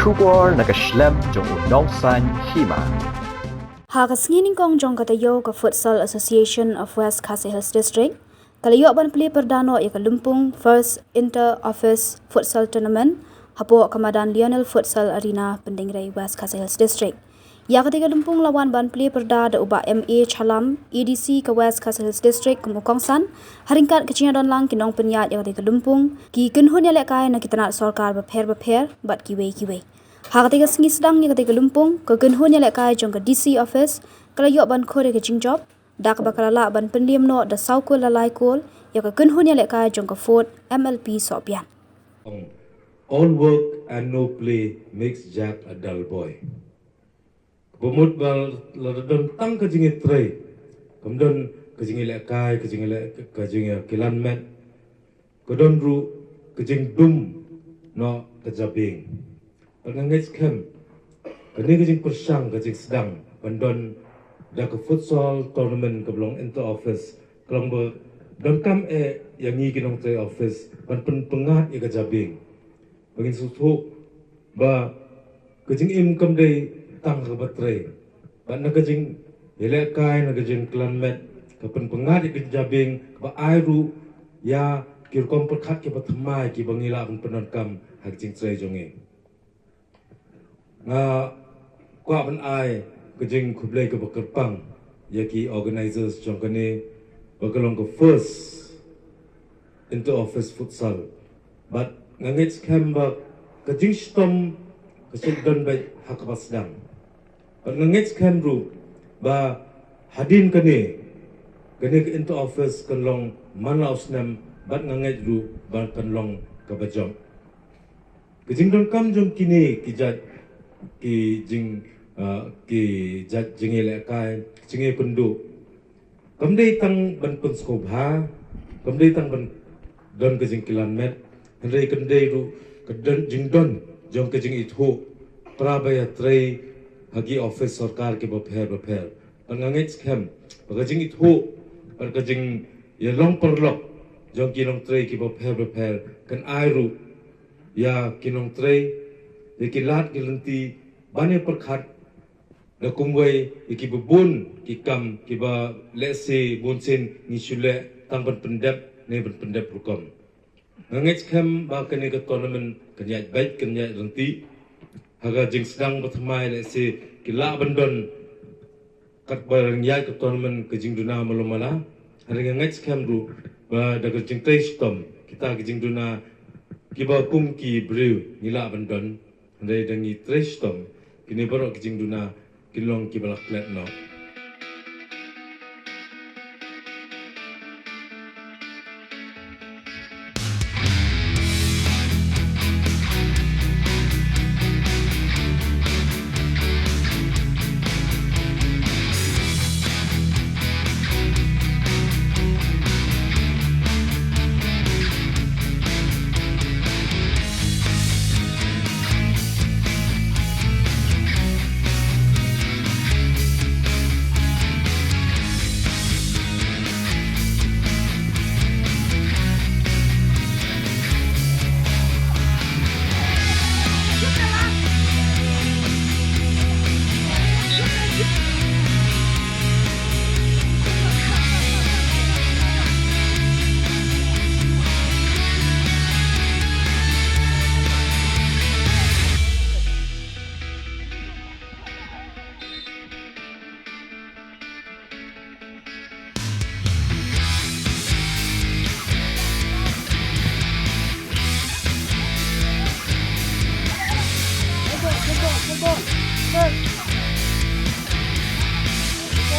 Shubor nakaslem jong unongsan hima. Hakasngining kong jong katayo ka Futsal Association of West Khasi Hills District. Kalayo ban pli perdano ya Lumpung First Inter-Office Futsal Tournament hapo kamadan Lionel Futsal Arena Pendingrai West Khasi Hills District. Ya ketiga Lumpung lawan ban pli perda da uba MA Chalam EDC ke West Khasi Hills District kumukongsan haringkat kecinya don lang kinong penyat ya ketiga Lumpung ki kenhun ya lekai na kita nak sorkar beper bat kiwe. Ha ketiga sengi sedang ya ketiga Lumpung ke kenhun ya lekai jong ke DC office kalayo ban kore ke jingjob dak bakalala ban pendiam no da saukul lalai kol ya ke kenhun ya lekai jong ke Fort MLP Sopian. All work and no play makes Jack a dull boy. Bumut bal ladon tang ke jingi tray. Kemudian ke jingi lekai, ke jingi kilan met. Kedon ru ke jing dum no ke jabing. Pengangit kem. Kini ke jing persang ke jing sedang. Pendon dah ke futsal tournament ke belong inter office. Kelong ber don kam yang ngi kinong tray office. Pengat ke jabing. Bagi susu ba kejing im kam day tang ke baterai. Ba na kejing elekai na kejing klanmet kapan pengat ke jabing ba airu ya kir kom perkat ke batmai ki bangila pun penon kam hak jing trai jonge. Nga kwa ban ai kejing kublai ke bakerpang ya ki organizers jong kene bakalong ke first inter office futsal. But ngangit kembak kejing stom kesudan baik hak pasdang. Ngangit kembru ba hadin kene ke inter office kenlong mana usnam bat ngangit ru ban kenlong ke bajong. Kejing don kam jong kini kijat ki jing ki jat jingi lekai jingi pendu. Kamdei tang ban pun skobha, kamdei tang ban don kejing kilan met. Kendai ru kedon jingdon jong kejing itu prabaya tray hagi office sarkar ke beper pengangit kem kejing itu kejing ya long perlok jong kinong tray ke beper kan airu ya kinong tray ya kilat kilenti bane perkhat da kumway iki bubun kikam kiba lesi bunsin ngisule tang pendep ne pendep rukom. Ngangit kem ba kene ke tournament kenyat baik kenyat renti haga jing sedang berthamai lesi kila bandon kat barang ya ke tournament ke jing duna malumala hari ngangit kem ru ba daga jing stom kita ke jing duna kiba kum ki brew nila bandon ndai dangi stom kini baru ke jing duna kilong kibalak klet no.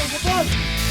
Betul.